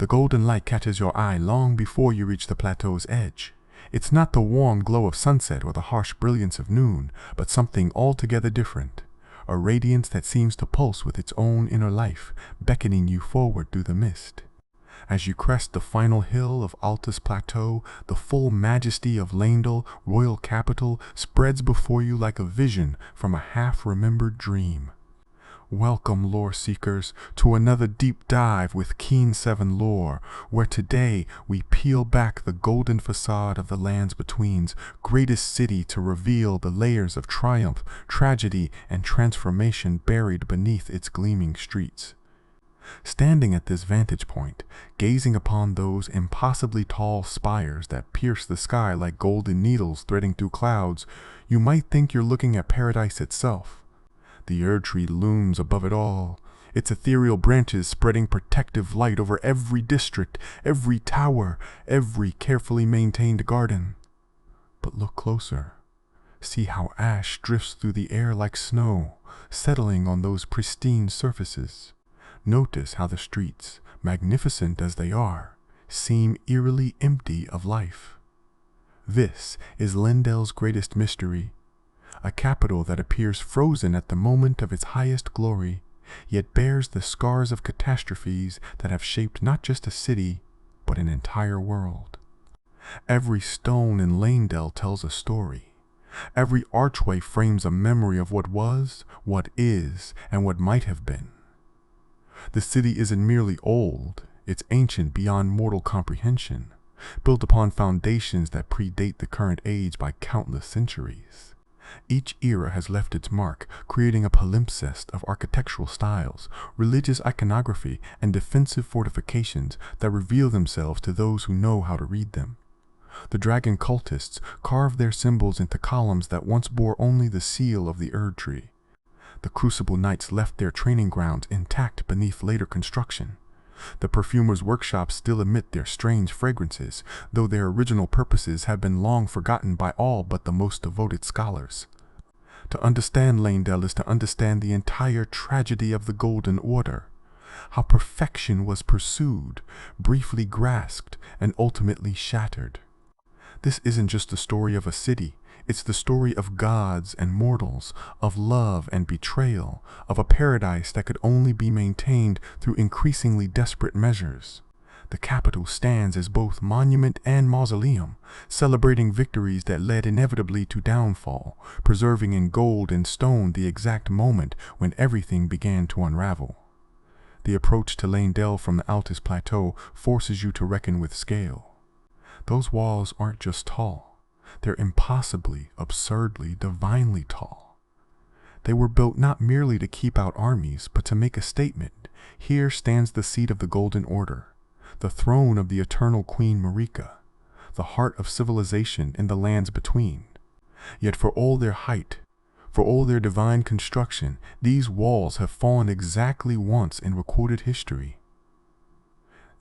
The golden light catches your eye long before you reach the plateau's edge. It's not the warm glow of sunset or the harsh brilliance of noon, but something altogether different. A radiance that seems to pulse with its own inner life, beckoning you forward through the mist. As you crest the final hill of Altus Plateau, the full majesty of Leyndell, royal capital, spreads before you like a vision from a half-remembered dream. Welcome, lore seekers, to another deep dive with Keen 7 lore, where today we peel back the golden facade of the Lands Between's greatest city to reveal the layers of triumph, tragedy, and transformation buried beneath its gleaming streets. Standing at this vantage point, gazing upon those impossibly tall spires that pierce the sky like golden needles threading through clouds, you might think you're looking at paradise itself. The Erdtree looms above it all, its ethereal branches spreading protective light over every district, every tower, every carefully maintained garden. But look closer. See how ash drifts through the air like snow, settling on those pristine surfaces. Notice how the streets, magnificent as they are, seem eerily empty of life. This is Leyndell's greatest mystery. A capital that appears frozen at the moment of its highest glory, yet bears the scars of catastrophes that have shaped not just a city, but an entire world. Every stone in Leyndell tells a story. Every archway frames a memory of what was, what is, and what might have been. The city isn't merely old, it's ancient beyond mortal comprehension, built upon foundations that predate the current age by countless centuries. Each era has left its mark, creating a palimpsest of architectural styles, religious iconography, and defensive fortifications that reveal themselves to those who know how to read them. The dragon cultists carved their symbols into columns that once bore only the seal of the Erdtree. The Crucible Knights left their training grounds intact beneath later construction. The Perfumers' workshops still emit their strange fragrances, though their original purposes have been long forgotten by all but the most devoted scholars. To understand Leyndell is to understand the entire tragedy of the Golden Order, how perfection was pursued, briefly grasped, and ultimately shattered. This isn't just the story of a city, it's the story of gods and mortals, of love and betrayal, of a paradise that could only be maintained through increasingly desperate measures. The capital stands as both monument and mausoleum, celebrating victories that led inevitably to downfall, preserving in gold and stone the exact moment when everything began to unravel. The approach to Leyndell from the Altus Plateau forces you to reckon with scale. Those walls aren't just tall. They're impossibly, absurdly, divinely tall. They were built not merely to keep out armies, but to make a statement. Here stands the seat of the Golden Order, the throne of the eternal Queen Marika, the heart of civilization in the Lands Between. Yet for all their height, for all their divine construction, these walls have fallen exactly once in recorded history.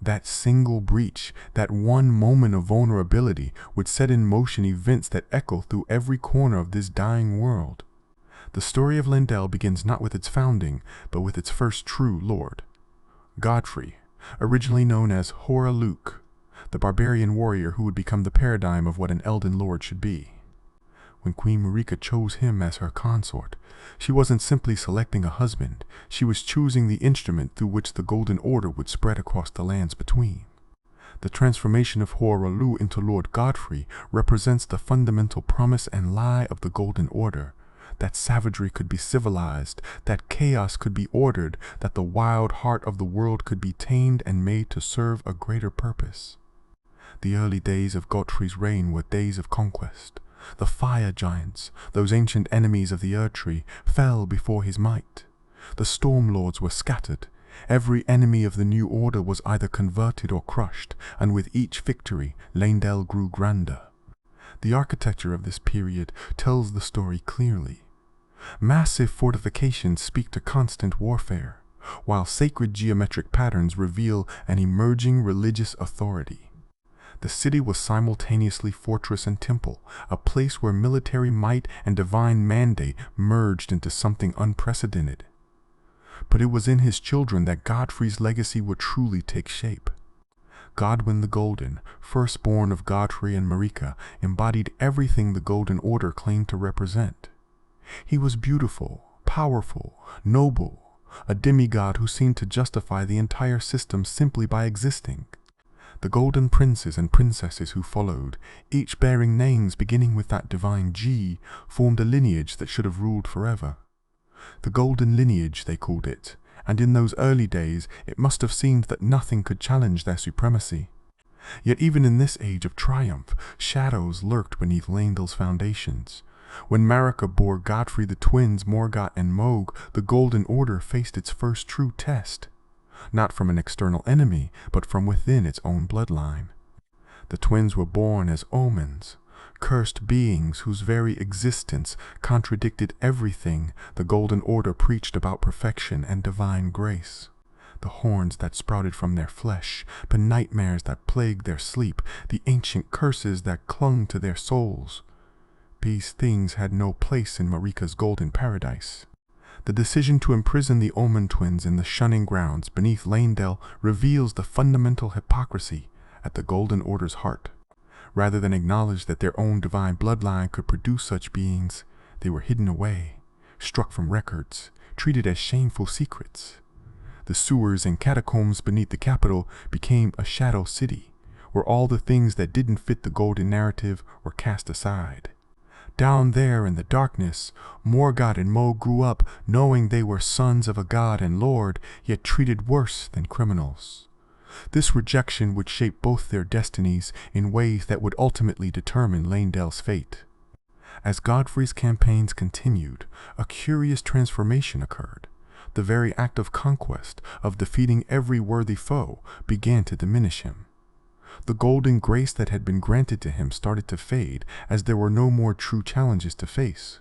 That single breach, that one moment of vulnerability, would set in motion events that echo through every corner of this dying world. The story of Leyndell begins not with its founding, but with its first true lord, Godfrey, originally known as Luke, the barbarian warrior who would become the paradigm of what an Elden Lord should be. When Queen Marika chose him as her consort, she wasn't simply selecting a husband, she was choosing the instrument through which the Golden Order would spread across the Lands Between. The transformation of Luke into Lord Godfrey represents the fundamental promise and lie of the Golden Order, that savagery could be civilized, that chaos could be ordered, that the wild heart of the world could be tamed and made to serve a greater purpose. The early days of Godfrey's reign were days of conquest. The fire giants, those ancient enemies of the Erdtree, fell before his might. The storm lords were scattered. Every enemy of the new order was either converted or crushed, and with each victory, Leyndell grew grander. The architecture of this period tells the story clearly. Massive fortifications speak to constant warfare, while sacred geometric patterns reveal an emerging religious authority. The city was simultaneously fortress and temple, a place where military might and divine mandate merged into something unprecedented. But it was in his children that Godfrey's legacy would truly take shape. Godwyn the Golden, firstborn of Godfrey and Marika, embodied everything the Golden Order claimed to represent. He was beautiful, powerful, noble, a demigod who seemed to justify the entire system simply by existing. The golden princes and princesses who followed, each bearing names beginning with that divine G, formed a lineage that should have ruled forever. The golden lineage, they called it, and in those early days it must have seemed that nothing could challenge their supremacy. Yet even in this age of triumph, shadows lurked beneath Leyndell's foundations. When Marika bore Godfrey the twins Morgott and Mohg, the Golden Order faced its first true test. Not from an external enemy, but from within its own bloodline. The twins were born as omens, cursed beings whose very existence contradicted everything the Golden Order preached about perfection and divine grace. The horns that sprouted from their flesh, the nightmares that plagued their sleep, the ancient curses that clung to their souls. These things had no place in Marika's golden paradise. The decision to imprison the Omen twins in the shunning grounds beneath Leyndell reveals the fundamental hypocrisy at the Golden Order's heart. Rather than acknowledge that their own divine bloodline could produce such beings, they were hidden away, struck from records, treated as shameful secrets. The sewers and catacombs beneath the capital became a shadow city, where all the things that didn't fit the golden narrative were cast aside. Down there in the darkness, Morgott and Mohg grew up knowing they were sons of a god and lord, yet treated worse than criminals. This rejection would shape both their destinies in ways that would ultimately determine Leyndell's fate. As Godfrey's campaigns continued, a curious transformation occurred. The very act of conquest, of defeating every worthy foe, began to diminish him. The golden grace that had been granted to him started to fade as there were no more true challenges to face.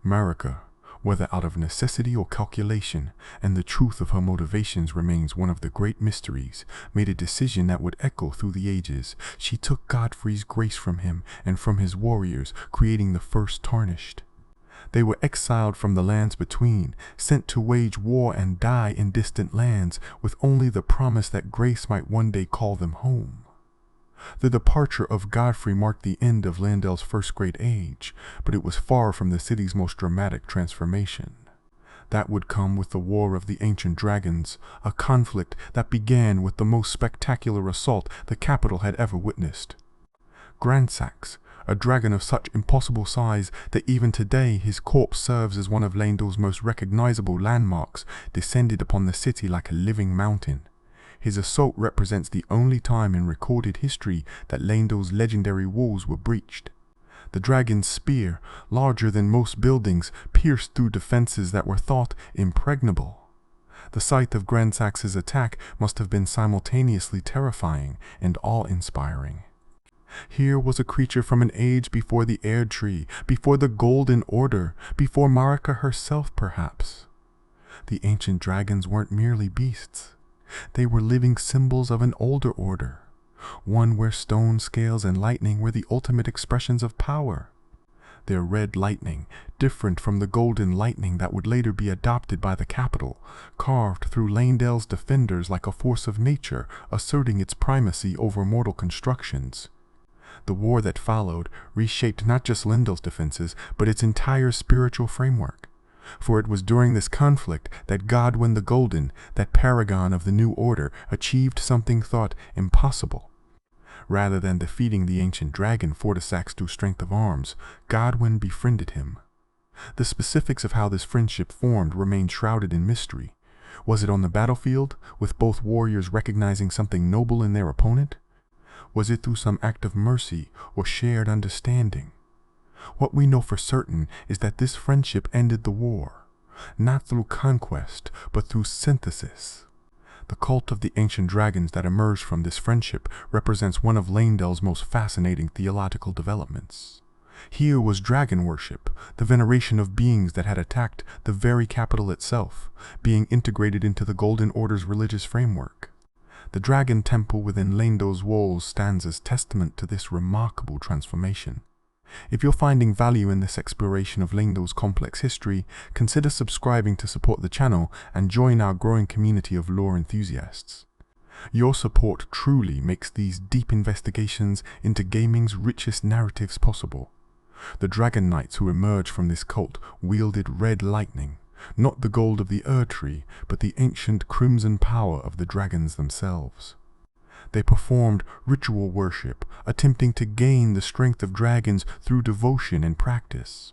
Marika, whether out of necessity or calculation, and the truth of her motivations remains one of the great mysteries, made a decision that would echo through the ages. She took Godfrey's grace from him and from his warriors, creating the first tarnished. They were exiled from the lands between, sent to wage war and die in distant lands, with only the promise that grace might one day call them home. The departure of Godfrey marked the end of Leyndell's first great age, but it was far from the city's most dramatic transformation. That would come with the War of the Ancient Dragons, a conflict that began with the most spectacular assault the capital had ever witnessed. Gransax, a dragon of such impossible size that even today his corpse serves as one of Leyndell's most recognizable landmarks, descended upon the city like a living mountain. His assault represents the only time in recorded history that Leyndell's legendary walls were breached. The dragon's spear, larger than most buildings, pierced through defenses that were thought impregnable. The sight of Gransax's attack must have been simultaneously terrifying and awe-inspiring. Here was a creature from an age before the Erdtree, before the Golden Order, before Marika herself perhaps. The ancient dragons weren't merely beasts. They were living symbols of an older order, one where stone scales and lightning were the ultimate expressions of power. Their red lightning, different from the golden lightning that would later be adopted by the capital, carved through Leyndell's defenders like a force of nature, asserting its primacy over mortal constructions. The war that followed reshaped not just Leyndell's defenses, but its entire spiritual framework. For it was during this conflict that Godwyn the Golden, that paragon of the new order, achieved something thought impossible. Rather than defeating the ancient dragon Fortissax through strength of arms, Godwyn befriended him. The specifics of how this friendship formed remain shrouded in mystery. Was it on the battlefield, with both warriors recognizing something noble in their opponent? Was it through some act of mercy or shared understanding? What we know for certain is that this friendship ended the war, not through conquest, but through synthesis. The cult of the ancient dragons that emerged from this friendship represents one of Leyndell's most fascinating theological developments. Here was dragon worship, the veneration of beings that had attacked the very capital itself, being integrated into the Golden Order's religious framework. The dragon temple within Leyndell's walls stands as testament to this remarkable transformation. If you're finding value in this exploration of Leyndell's complex history, consider subscribing to support the channel and join our growing community of lore enthusiasts. Your support truly makes these deep investigations into gaming's richest narratives possible. The Dragon Knights who emerged from this cult wielded red lightning, not the gold of the Erdtree, but the ancient crimson power of the dragons themselves. They performed ritual worship, attempting to gain the strength of dragons through devotion and practice.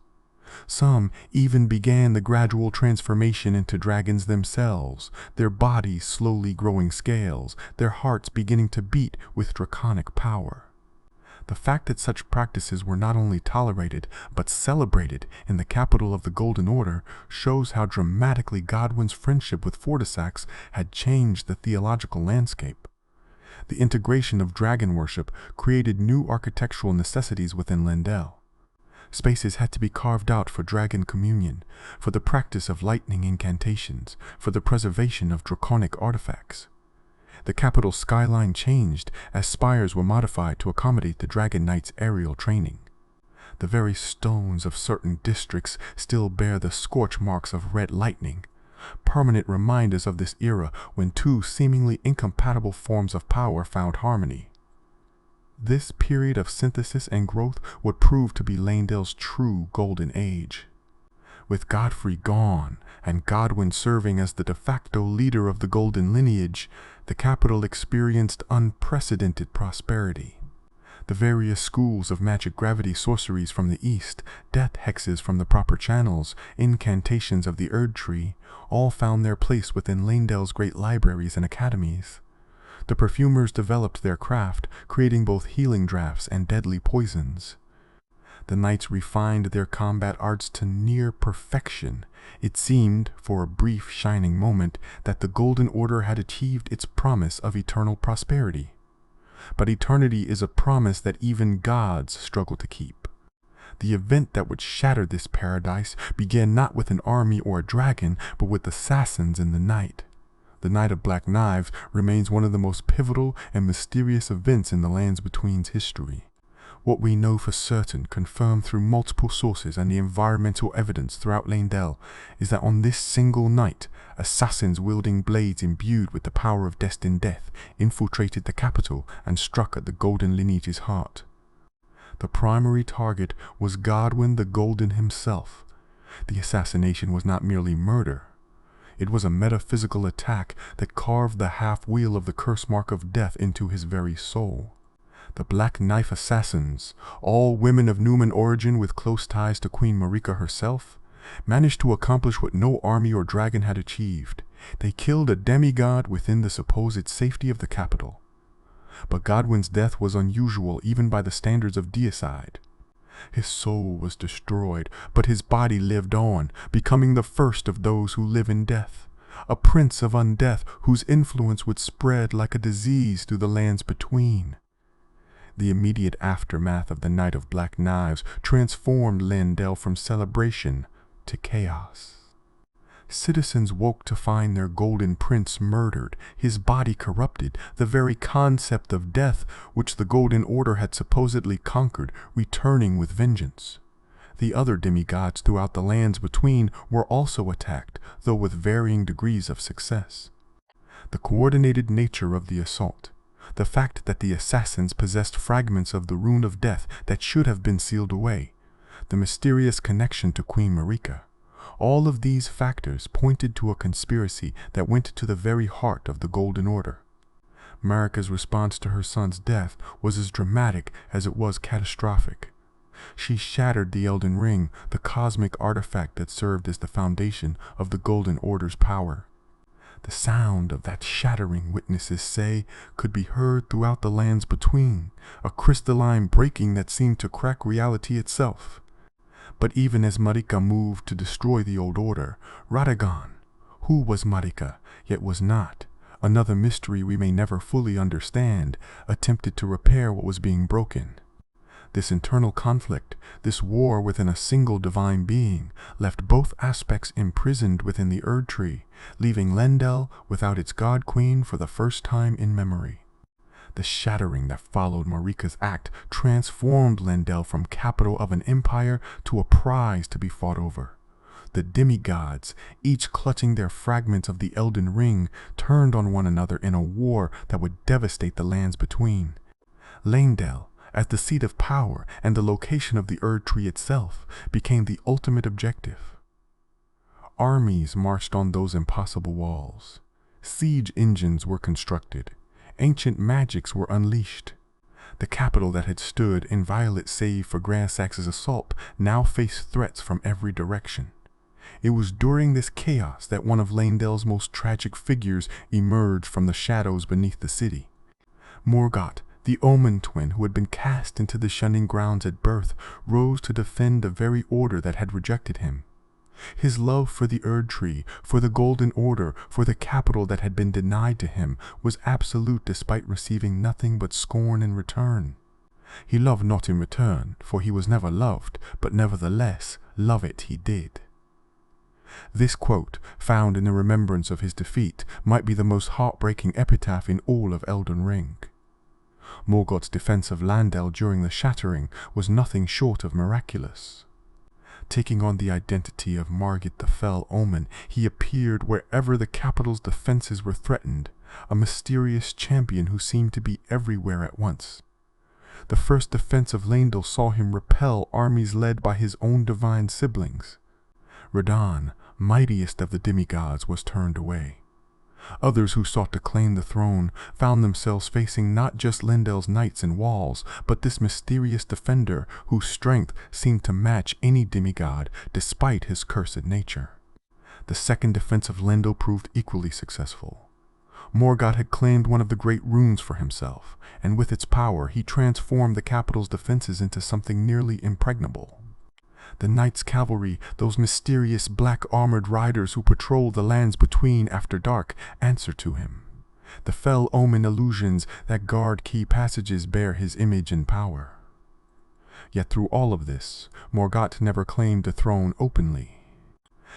Some even began the gradual transformation into dragons themselves, their bodies slowly growing scales, their hearts beginning to beat with draconic power. The fact that such practices were not only tolerated, but celebrated in the capital of the Golden Order shows how dramatically Godwyn's friendship with Fortissax had changed the theological landscape. The integration of dragon worship created new architectural necessities within Leyndell. Spaces had to be carved out for dragon communion, for the practice of lightning incantations, for the preservation of draconic artifacts. The capital's skyline changed as spires were modified to accommodate the Dragon Knight's aerial training. The very stones of certain districts still bear the scorch marks of red lightning, permanent reminders of this era when two seemingly incompatible forms of power found harmony. This period of synthesis and growth would prove to be Leyndell's true golden age. With Godfrey gone and Godwyn serving as the de facto leader of the golden lineage, the capital experienced unprecedented prosperity. The various schools of magic gravity sorceries from the east, death hexes from the proper channels, incantations of the Erdtree, all found their place within Leyndell's great libraries and academies. The Perfumers developed their craft, creating both healing draughts and deadly poisons. The knights refined their combat arts to near perfection. It seemed, for a brief shining moment, that the Golden Order had achieved its promise of eternal prosperity. But eternity is a promise that even gods struggle to keep. The event that would shatter this paradise began not with an army or a dragon, but with assassins in the night. The Night of Black Knives remains one of the most pivotal and mysterious events in the Lands Between's history. What we know for certain, confirmed through multiple sources and the environmental evidence throughout Leyndell, is that on this single night, assassins wielding blades imbued with the power of destined death infiltrated the capital and struck at the Golden Lineage's heart. The primary target was Godwyn the Golden himself. The assassination was not merely murder. It was a metaphysical attack that carved the half-wheel of the curse mark of death into his very soul. The Black Knife Assassins, all women of Numan origin with close ties to Queen Marika herself, managed to accomplish what no army or dragon had achieved. They killed a demigod within the supposed safety of the capital. But Godwyn's death was unusual even by the standards of deicide. His soul was destroyed, but his body lived on, becoming the first of those who live in death, a prince of undeath whose influence would spread like a disease through the lands between. The immediate aftermath of the Night of Black Knives transformed Leyndell from celebration to chaos. Citizens woke to find their golden prince murdered, his body corrupted, the very concept of death, which the Golden Order had supposedly conquered, returning with vengeance. The other demigods throughout the lands between were also attacked, though with varying degrees of success. The coordinated nature of the assault, the fact that the assassins possessed fragments of the Rune of Death that should have been sealed away, the mysterious connection to Queen Marika, all of these factors pointed to a conspiracy that went to the very heart of the Golden Order. Marika's response to her son's death was as dramatic as it was catastrophic. She shattered the Elden Ring, the cosmic artifact that served as the foundation of the Golden Order's power. The sound of that shattering, witnesses say, could be heard throughout the lands between, a crystalline breaking that seemed to crack reality itself. But even as Marika moved to destroy the old order, Radagon, who was Marika, yet was not, another mystery we may never fully understand, attempted to repair what was being broken. This internal conflict, this war within a single divine being, left both aspects imprisoned within the Erdtree, leaving Leyndell without its god queen for the first time in memory. The shattering that followed Marika's act transformed Leyndell from capital of an empire to a prize to be fought over. the demigods, each clutching their fragments of the Elden Ring, turned on one another in a war that would devastate the lands between. Leyndell, as the seat of power and the location of the Erdtree itself, became the ultimate objective. Armies marched on those impossible walls. Siege engines were constructed. Ancient magics were unleashed. The capital that had stood inviolate save for Gransax's assault now faced threats from every direction. It was during this chaos that one of Leyndell's most tragic figures emerged from the shadows beneath the city. Morgott, the Omen twin who had been cast into the shunning grounds at birth, rose to defend the very order that had rejected him. His love for the Erdtree, for the Golden Order, for the capital that had been denied to him, was absolute despite receiving nothing but scorn in return. He loved not in return, for he was never loved, but nevertheless, love it he did. This quote, found in the remembrance of his defeat, might be the most heartbreaking epitaph in all of Elden Ring. Morgott's defense of Leyndell during the Shattering was nothing short of miraculous. Taking on the identity of Morgott the Fell Omen, he appeared wherever the capital's defenses were threatened, a mysterious champion who seemed to be everywhere at once. The first defense of Leyndell saw him repel armies led by his own divine siblings. Radahn, mightiest of the demigods, was turned away. Others who sought to claim the throne found themselves facing not just Leyndell's knights and walls, but this mysterious defender whose strength seemed to match any demigod despite his cursed nature. The second defense of Leyndell proved equally successful. Morgott had claimed one of the great runes for himself, and with its power he transformed the capital's defenses into something nearly impregnable. The Knights' Cavalry, those mysterious black-armored riders who patrol the lands between after dark, answer to him. The Fell Omen illusions that guard key passages bear his image and power. Yet through all of this, Morgott never claimed the throne openly.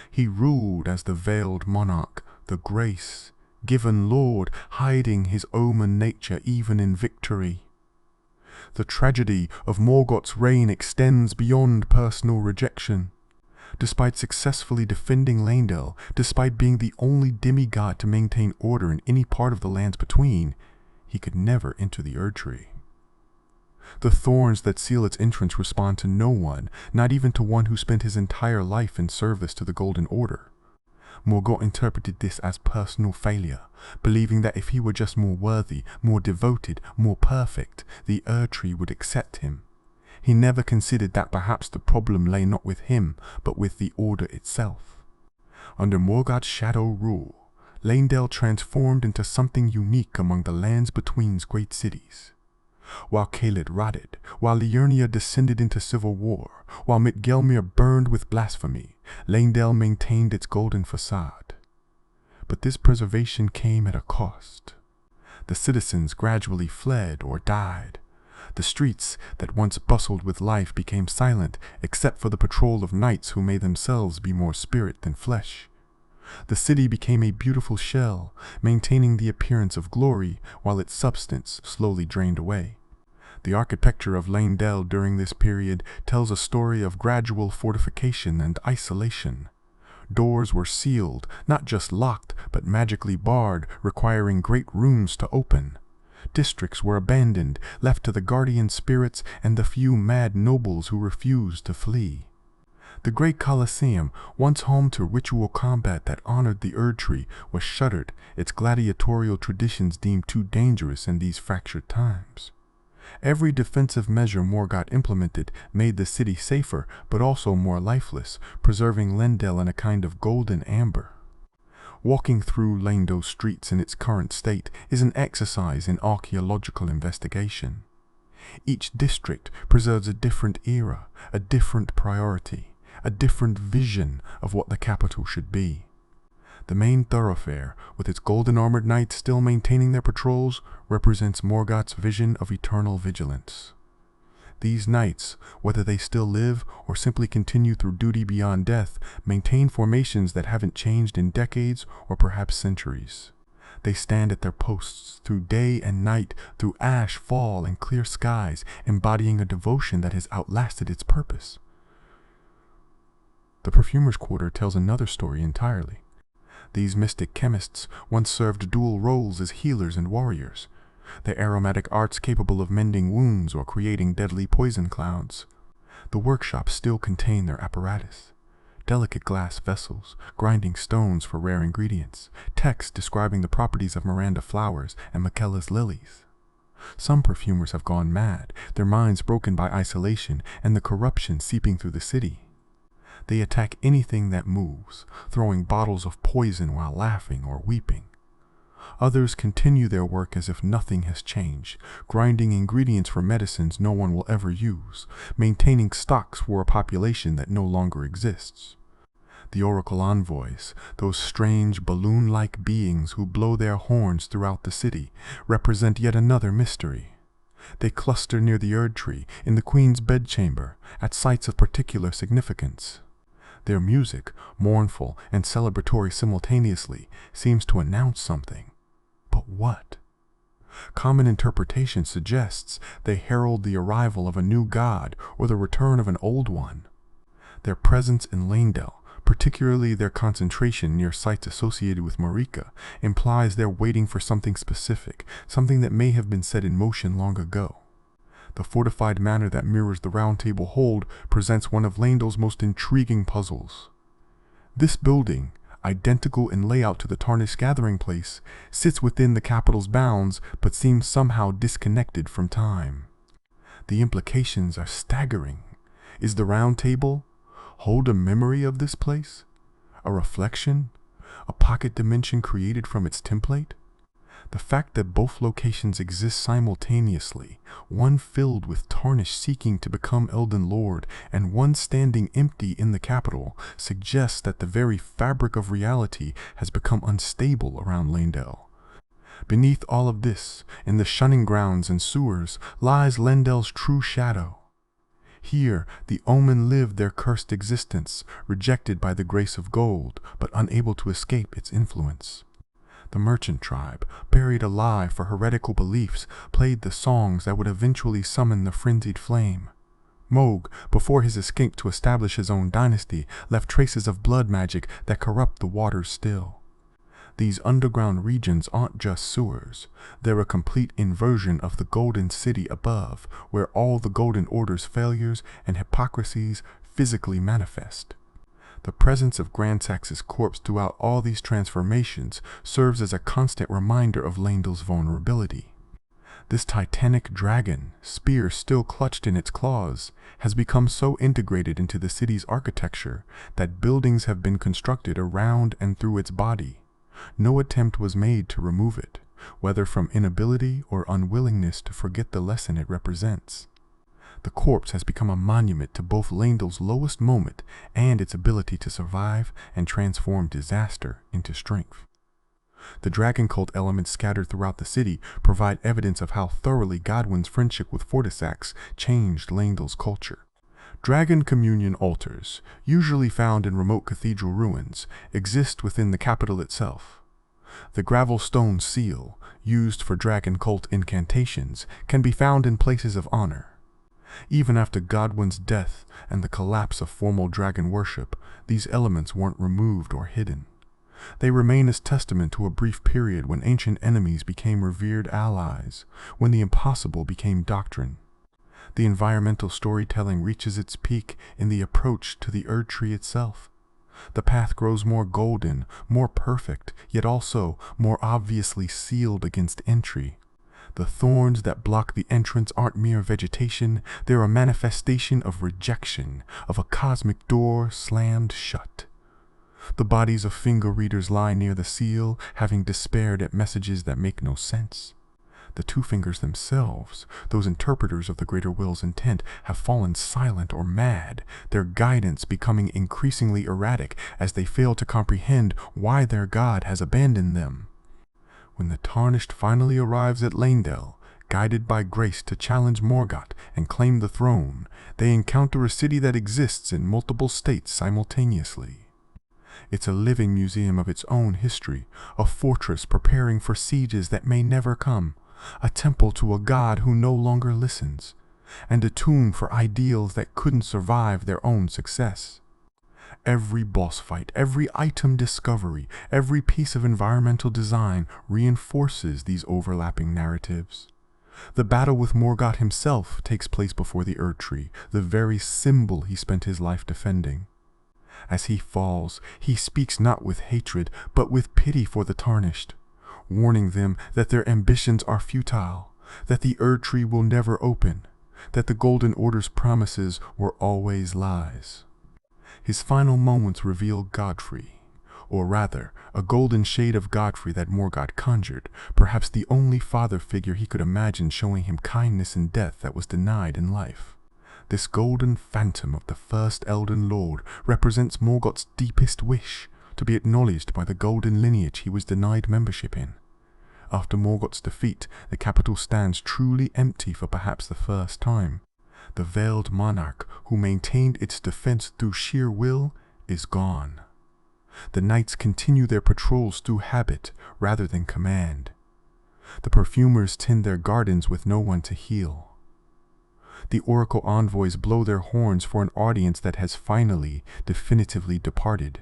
He ruled as the veiled monarch, the grace-given lord, hiding his Omen nature even in victory. The tragedy of Morgott's reign extends beyond personal rejection. Despite successfully defending Leyndell, despite being the only demigod to maintain order in any part of the lands between, he could never enter the Erdtree. The thorns that seal its entrance respond to no one, not even to one who spent his entire life in service to the Golden Order. Morgott interpreted this as personal failure, believing that if he were just more worthy, more devoted, more perfect, the Erdtree would accept him. He never considered that perhaps the problem lay not with him, but with the Order itself. Under Morgott's shadow rule, Leyndell transformed into something unique among the lands between's great cities. While Caelid rotted, while Liurnia descended into civil war, while Midgelmir burned with blasphemy, Leyndell maintained its golden facade. But this preservation came at a cost. The citizens gradually fled or died. The streets that once bustled with life became silent except for the patrol of knights who may themselves be more spirit than flesh. The city became a beautiful shell, maintaining the appearance of glory while its substance slowly drained away. The architecture of Leyndell during this period tells a story of gradual fortification and isolation. Doors were sealed, not just locked, but magically barred, requiring great rooms to open. Districts were abandoned, left to the guardian spirits and the few mad nobles who refused to flee. The great Colosseum, once home to ritual combat that honored the Erdtree, was shuttered, its gladiatorial traditions deemed too dangerous in these fractured times. Every defensive measure Morgott implemented made the city safer, but also more lifeless, preserving Leyndell in a kind of golden amber. Walking through Leyndell's streets in its current state is an exercise in archaeological investigation. Each district preserves a different era, a different priority, a different vision of what the capital should be. The main thoroughfare, with its golden-armored knights still maintaining their patrols, represents Morgott's vision of eternal vigilance. These knights, whether they still live or simply continue through duty beyond death, maintain formations that haven't changed in decades or perhaps centuries. They stand at their posts through day and night, through ash, fall, and clear skies, embodying a devotion that has outlasted its purpose. The Perfumers' Quarter tells another story entirely. These mystic chemists once served dual roles as healers and warriors, their aromatic arts capable of mending wounds or creating deadly poison clouds. The workshops still contain their apparatus: delicate glass vessels, grinding stones for rare ingredients, texts describing the properties of Miranda flowers and Michaela's lilies. Some perfumers have gone mad, their minds broken by isolation and the corruption seeping through the city. They attack anything that moves, throwing bottles of poison while laughing or weeping. Others continue their work as if nothing has changed, grinding ingredients for medicines no one will ever use, maintaining stocks for a population that no longer exists. The Oracle Envoys, those strange balloon-like beings who blow their horns throughout the city, represent yet another mystery. They cluster near the Erdtree, in the Queen's bedchamber, at sites of particular significance. Their music, mournful and celebratory simultaneously, seems to announce something. But what? Common interpretation suggests they herald the arrival of a new god or the return of an old one. Their presence in Leyndell, particularly their concentration near sites associated with Morgott, implies they're waiting for something specific, something that may have been set in motion long ago. The fortified manor that mirrors the Round Table hold presents one of Leyndell's most intriguing puzzles. This building, identical in layout to the Tarnished Gathering Place, sits within the capital's bounds but seems somehow disconnected from time. The implications are staggering. Is the Round Table hold a memory of this place? A reflection? A pocket dimension created from its template? The fact that both locations exist simultaneously, one filled with Tarnish seeking to become Elden Lord and one standing empty in the capital, suggests that the very fabric of reality has become unstable around Leyndell. Beneath all of this, in the shunning grounds and sewers, lies Leyndell's true shadow. Here, the Omen lived their cursed existence, rejected by the grace of gold, but unable to escape its influence. The merchant tribe, buried alive for heretical beliefs, played the songs that would eventually summon the frenzied flame. Morgott, before his escape to establish his own dynasty, left traces of blood magic that corrupt the waters still. These underground regions aren't just sewers. They're a complete inversion of the Golden City above, where all the Golden Order's failures and hypocrisies physically manifest. The presence of Gransax's corpse throughout all these transformations serves as a constant reminder of Leyndell's vulnerability. This titanic dragon, spear still clutched in its claws, has become so integrated into the city's architecture that buildings have been constructed around and through its body. No attempt was made to remove it, whether from inability or unwillingness to forget the lesson it represents. The corpse has become a monument to both Leyndell's lowest moment and its ability to survive and transform disaster into strength. The dragon cult elements scattered throughout the city provide evidence of how thoroughly Godwyn's friendship with Fortissax changed Leyndell's culture. Dragon communion altars, usually found in remote cathedral ruins, exist within the capital itself. The gravel stone seal, used for dragon cult incantations, can be found in places of honor. Even after Godwyn's death and the collapse of formal dragon worship, these elements weren't removed or hidden. They remain as testament to a brief period when ancient enemies became revered allies, when the impossible became doctrine. The environmental storytelling reaches its peak in the approach to the Erdtree itself. The path grows more golden, more perfect, yet also more obviously sealed against entry. The thorns that block the entrance aren't mere vegetation, they're a manifestation of rejection, of a cosmic door slammed shut. The bodies of finger readers lie near the seal, having despaired at messages that make no sense. The two fingers themselves, those interpreters of the greater will's intent, have fallen silent or mad, their guidance becoming increasingly erratic as they fail to comprehend why their god has abandoned them. When the Tarnished finally arrives at Leyndell, guided by grace to challenge Morgott and claim the throne, they encounter a city that exists in multiple states simultaneously. It's a living museum of its own history, a fortress preparing for sieges that may never come, a temple to a god who no longer listens, and a tomb for ideals that couldn't survive their own success. Every boss fight, every item discovery, every piece of environmental design reinforces these overlapping narratives. The battle with Morgott himself takes place before the Erdtree, the very symbol he spent his life defending. As he falls, he speaks not with hatred, but with pity for the tarnished, warning them that their ambitions are futile, that the Erdtree will never open, that the Golden Order's promises were always lies. His final moments reveal Godfrey, or rather, a golden shade of Godfrey that Morgott conjured, perhaps the only father figure he could imagine showing him kindness in death that was denied in life. This golden phantom of the first Elden Lord represents Morgott's deepest wish, to be acknowledged by the golden lineage he was denied membership in. After Morgott's defeat, the capital stands truly empty for perhaps the first time. The veiled monarch, who maintained its defense through sheer will, is gone. The knights continue their patrols through habit rather than command. The perfumers tend their gardens with no one to heal. The oracle envoys blow their horns for an audience that has finally, definitively departed.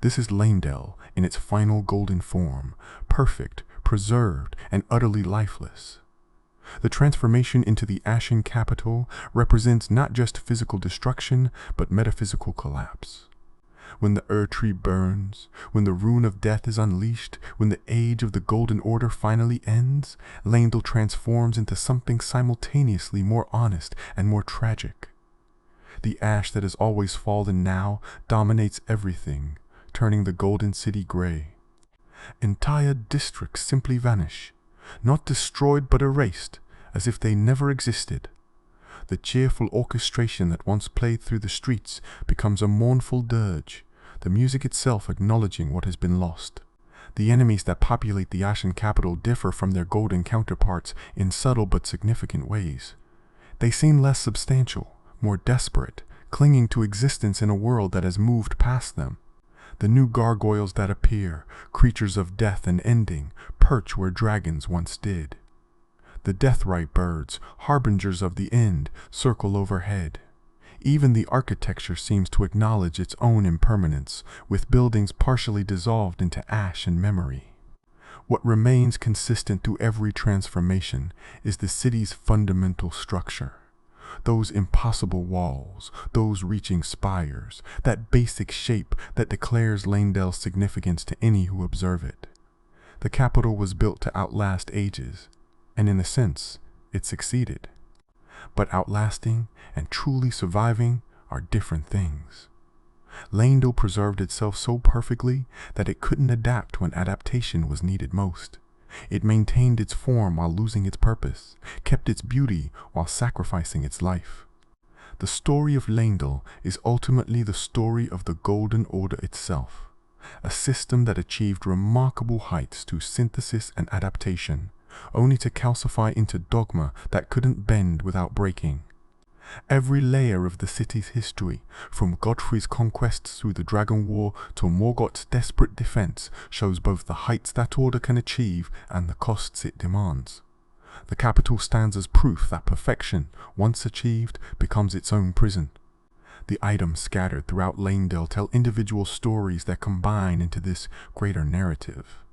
This is Leyndell in its final golden form, perfect, preserved, and utterly lifeless. The transformation into the Ashen capital represents not just physical destruction, but metaphysical collapse. When the Erdtree burns, when the rune of death is unleashed, when the age of the Golden Order finally ends, Leyndell transforms into something simultaneously more honest and more tragic. The ash that has always fallen now dominates everything, turning the Golden City gray. Entire districts simply vanish, not destroyed but erased, as if they never existed. The cheerful orchestration that once played through the streets becomes a mournful dirge, the music itself acknowledging what has been lost. The enemies that populate the Ashen capital differ from their golden counterparts in subtle but significant ways. They seem less substantial, more desperate, clinging to existence in a world that has moved past them. The new gargoyles that appear, creatures of death and ending, perch where dragons once did. The deathrite birds, harbingers of the end, circle overhead. Even the architecture seems to acknowledge its own impermanence, with buildings partially dissolved into ash and memory. What remains consistent through every transformation is the city's fundamental structure. Those impossible walls, those reaching spires, that basic shape that declares Leyndell's significance to any who observe it. The capital was built to outlast ages, and in a sense, it succeeded. But outlasting and truly surviving are different things. Leyndell preserved itself so perfectly that it couldn't adapt when adaptation was needed most. It maintained its form while losing its purpose, kept its beauty while sacrificing its life. The story of Leyndell is ultimately the story of the Golden Order itself, a system that achieved remarkable heights through synthesis and adaptation, only to calcify into dogma that couldn't bend without breaking. Every layer of the city's history, from Godfrey's conquests through the Dragon War to Morgott's desperate defense, shows both the heights that order can achieve and the costs it demands. The capital stands as proof that perfection, once achieved, becomes its own prison. The items scattered throughout Leyndell tell individual stories that combine into this greater narrative.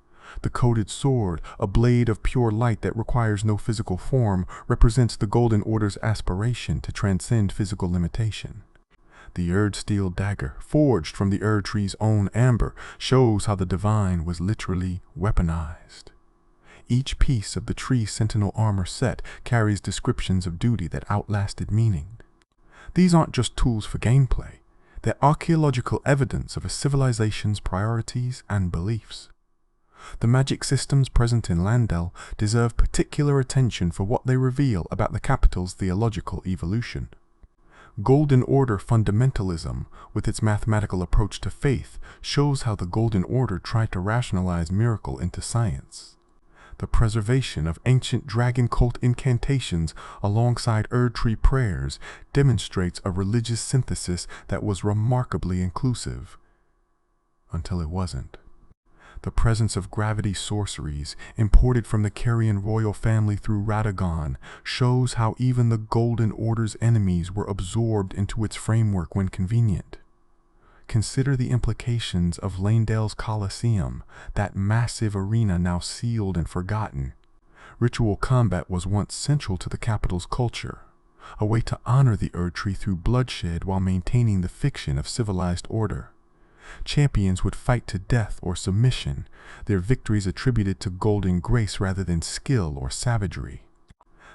The coated sword, a blade of pure light that requires no physical form, represents the Golden Order's aspiration to transcend physical limitation. The Erdsteel dagger, forged from the Erdtree's own amber, shows how the divine was literally weaponized. Each piece of the tree's sentinel armor set carries descriptions of duty that outlasted meaning. These aren't just tools for gameplay, they're archaeological evidence of a civilization's priorities and beliefs. The magic systems present in Leyndell deserve particular attention for what they reveal about the capital's theological evolution. Golden Order fundamentalism, with its mathematical approach to faith, shows how the Golden Order tried to rationalize miracle into science. The preservation of ancient dragon cult incantations alongside Erdtree prayers demonstrates a religious synthesis that was remarkably inclusive. Until it wasn't. The presence of gravity sorceries, imported from the Carian royal family through Radagon, shows how even the Golden Order's enemies were absorbed into its framework when convenient. consider the implications of Leyndell's Colosseum, that massive arena now sealed and forgotten. Ritual combat was once central to the capital's culture, a way to honor the Erdtree through bloodshed while maintaining the fiction of civilized order. Champions would fight to death or submission, their victories attributed to golden grace rather than skill or savagery.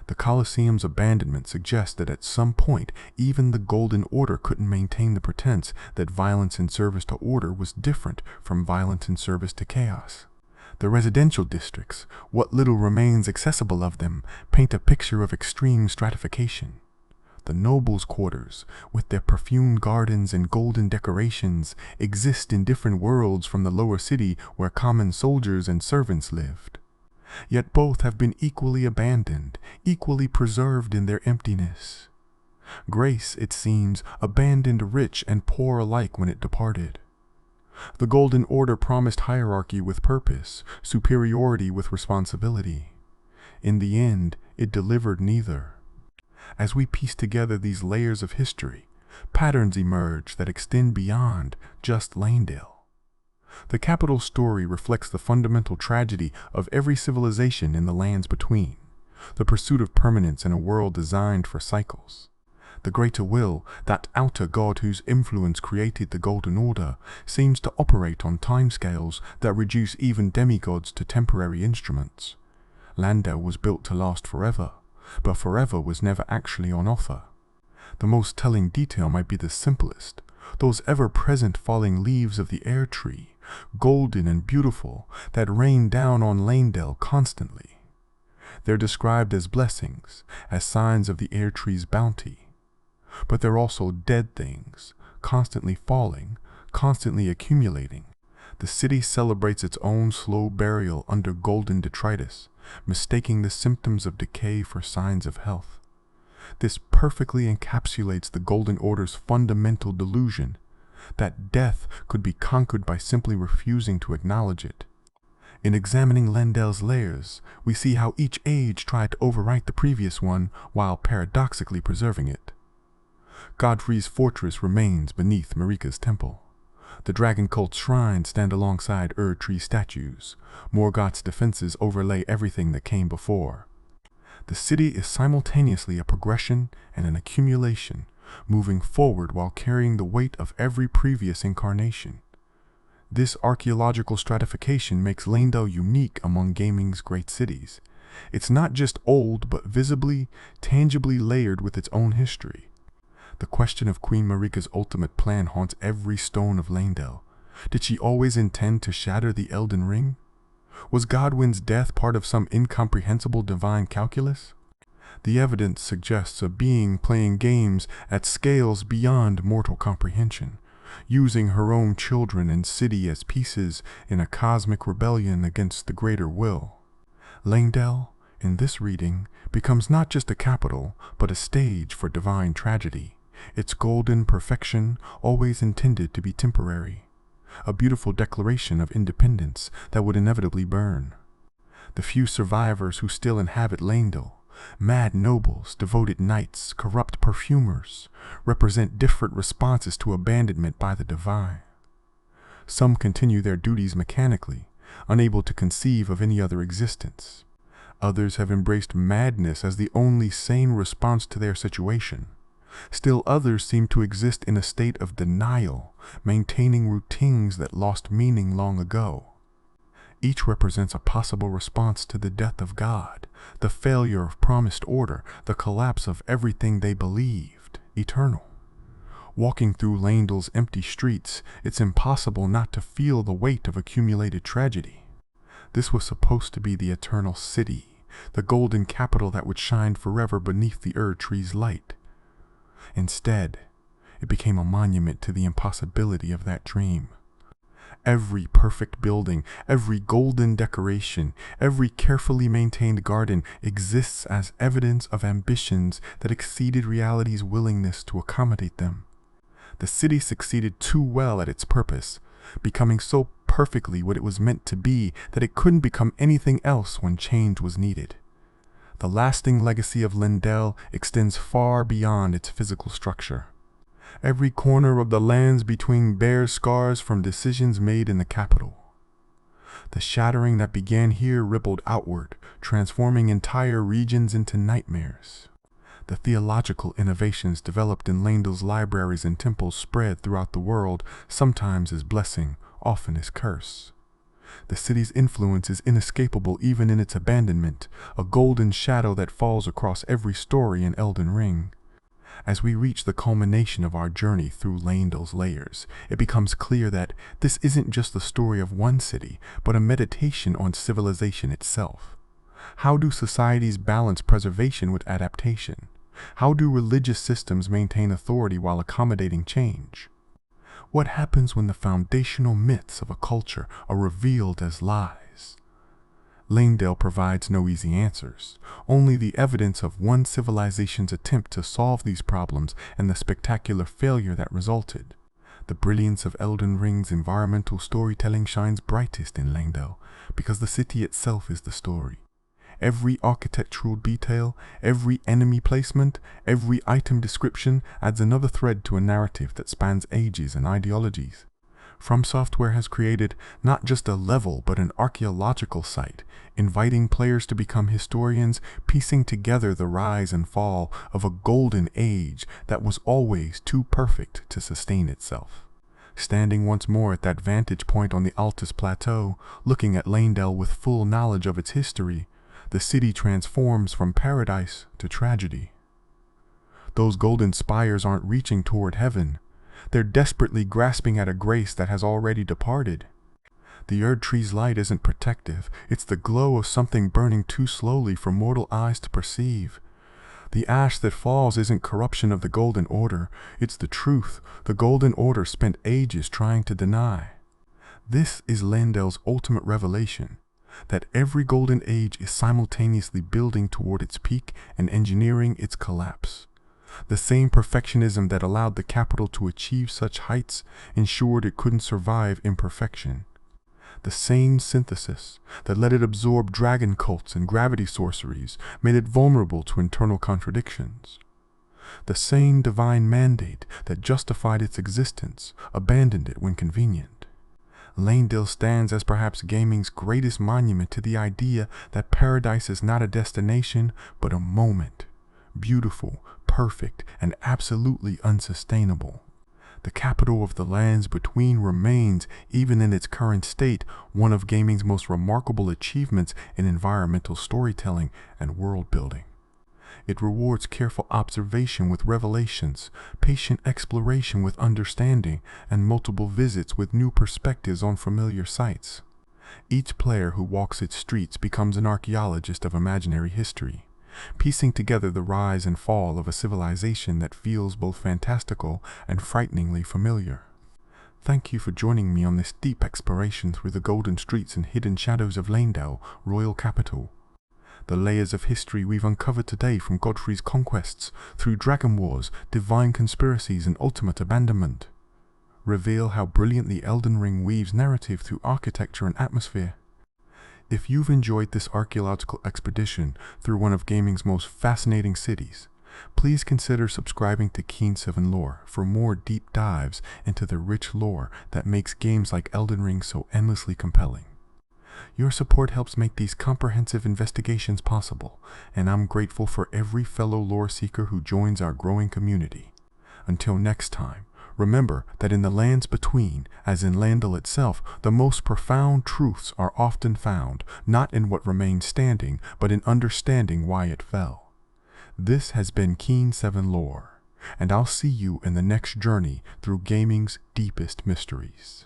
The Colosseum's abandonment suggests that at some point, even the Golden Order couldn't maintain the pretense that violence in service to order was different from violence in service to chaos. The residential districts, what little remains accessible of them, paint a picture of extreme stratification. The nobles' quarters, with their perfumed gardens and golden decorations, exist in different worlds from the lower city where common soldiers and servants lived. Yet both have been equally abandoned, equally preserved in their emptiness. Grace, it seems, abandoned rich and poor alike when it departed. The Golden Order promised hierarchy with purpose, superiority with responsibility. In the end, it delivered neither. As we piece together these layers of history, patterns emerge that extend beyond just Leyndell. The capital's story reflects the fundamental tragedy of every civilization in the lands between, the pursuit of permanence in a world designed for cycles. The greater will, that outer god whose influence created the Golden Order, seems to operate on timescales that reduce even demigods to temporary instruments. Leyndell was built to last forever, but forever was never actually on offer. The most telling detail might be the simplest, those ever-present falling leaves of the Erdtree, golden and beautiful, that rain down on Leyndell constantly. They're described as blessings, as signs of the Erdtree's bounty. But they're also dead things, constantly falling, constantly accumulating. The city celebrates its own slow burial under golden detritus, mistaking the symptoms of decay for signs of health. This perfectly encapsulates the Golden Order's fundamental delusion that death could be conquered by simply refusing to acknowledge it. In examining Leyndell's layers, we see how each age tried to overwrite the previous one while paradoxically preserving it. Godfrey's fortress remains beneath Marika's temple. The dragon cult's shrines stand alongside Erdtree statues. Morgott's defenses overlay everything that came before. The city is simultaneously a progression and an accumulation, moving forward while carrying the weight of every previous incarnation. This archaeological stratification makes Leyndell unique among gaming's great cities. It's not just old, but visibly, tangibly layered with its own history. The question of Queen Marika's ultimate plan haunts every stone of Leyndell. Did she always intend to shatter the Elden Ring? Was Godwyn's death part of some incomprehensible divine calculus? The evidence suggests a being playing games at scales beyond mortal comprehension, using her own children and city as pieces in a cosmic rebellion against the greater will. Leyndell, in this reading, becomes not just a capital, but a stage for divine tragedy, its golden perfection always intended to be temporary. A beautiful declaration of independence that would inevitably burn. The few survivors who still inhabit Leyndell, mad nobles, devoted knights, corrupt perfumers, represent different responses to abandonment by the divine. Some continue their duties mechanically, unable to conceive of any other existence. Others have embraced madness as the only sane response to their situation. Still others seem to exist in a state of denial, maintaining routines that lost meaning long ago. Each represents a possible response to the death of God, the failure of promised order, the collapse of everything they believed eternal. Walking through Leyndell's empty streets, it's impossible not to feel the weight of accumulated tragedy. This was supposed to be the eternal city, the golden capital that would shine forever beneath the Erdtree's light. Instead, it became a monument to the impossibility of that dream. Every perfect building, every golden decoration, every carefully maintained garden exists as evidence of ambitions that exceeded reality's willingness to accommodate them. The city succeeded too well at its purpose, becoming so perfectly what it was meant to be that it couldn't become anything else when change was needed. The lasting legacy of Leyndell extends far beyond its physical structure. Every corner of the lands between bears scars from decisions made in the capital. The shattering that began here rippled outward, transforming entire regions into nightmares. The theological innovations developed in Leyndell's libraries and temples spread throughout the world, sometimes as blessing, often as curse. The city's influence is inescapable even in its abandonment, a golden shadow that falls across every story in Elden Ring. As we reach the culmination of our journey through Leyndell's layers, it becomes clear that this isn't just the story of one city, but a meditation on civilization itself. How do societies balance preservation with adaptation? How do religious systems maintain authority while accommodating change? What happens when the foundational myths of a culture are revealed as lies? Leyndell provides no easy answers, only the evidence of one civilization's attempt to solve these problems and the spectacular failure that resulted. The brilliance of Elden Ring's environmental storytelling shines brightest in Leyndell, because the city itself is the story. Every architectural detail, every enemy placement, every item description adds another thread to a narrative that spans ages and ideologies. From Software has created not just a level but an archaeological site, inviting players to become historians, piecing together the rise and fall of a golden age that was always too perfect to sustain itself. Standing once more at that vantage point on the Altus Plateau, looking at Leyndell with full knowledge of its history, the city transforms from paradise to tragedy. Those golden spires aren't reaching toward heaven. They're desperately grasping at a grace that has already departed. The Erdtree's light isn't protective. It's the glow of something burning too slowly for mortal eyes to perceive. The ash that falls isn't corruption of the Golden Order. It's the truth the Golden Order spent ages trying to deny. This is Leyndell's ultimate revelation, that every golden age is simultaneously building toward its peak and engineering its collapse. The same perfectionism that allowed the capital to achieve such heights ensured it couldn't survive imperfection. The same synthesis that let it absorb dragon cults and gravity sorceries made it vulnerable to internal contradictions. The same divine mandate that justified its existence abandoned it when convenient. Leyndell stands as perhaps gaming's greatest monument to the idea that paradise is not a destination, but a moment. Beautiful, perfect, and absolutely unsustainable. The capital of the lands between remains, even in its current state, one of gaming's most remarkable achievements in environmental storytelling and world building. It rewards careful observation with revelations, patient exploration with understanding, and multiple visits with new perspectives on familiar sites. Each player who walks its streets becomes an archaeologist of imaginary history, piecing together the rise and fall of a civilization that feels both fantastical and frighteningly familiar. Thank you for joining me on this deep exploration through the golden streets and hidden shadows of Leyndell, royal capital. The layers of history we've uncovered today, from Godfrey's conquests through dragon wars, divine conspiracies, and ultimate abandonment, reveal how brilliantly Elden Ring weaves narrative through architecture and atmosphere. If you've enjoyed this archaeological expedition through one of gaming's most fascinating cities, please consider subscribing to Keen 7 Lore for more deep dives into the rich lore that makes games like Elden Ring so endlessly compelling. Your support helps make these comprehensive investigations possible, and I'm grateful for every fellow lore seeker who joins our growing community. Until next time, remember that in the lands between, as in Leyndell itself, the most profound truths are often found, not in what remains standing, but in understanding why it fell. This has been Keen 7 Lore, and I'll see you in the next journey through gaming's deepest mysteries.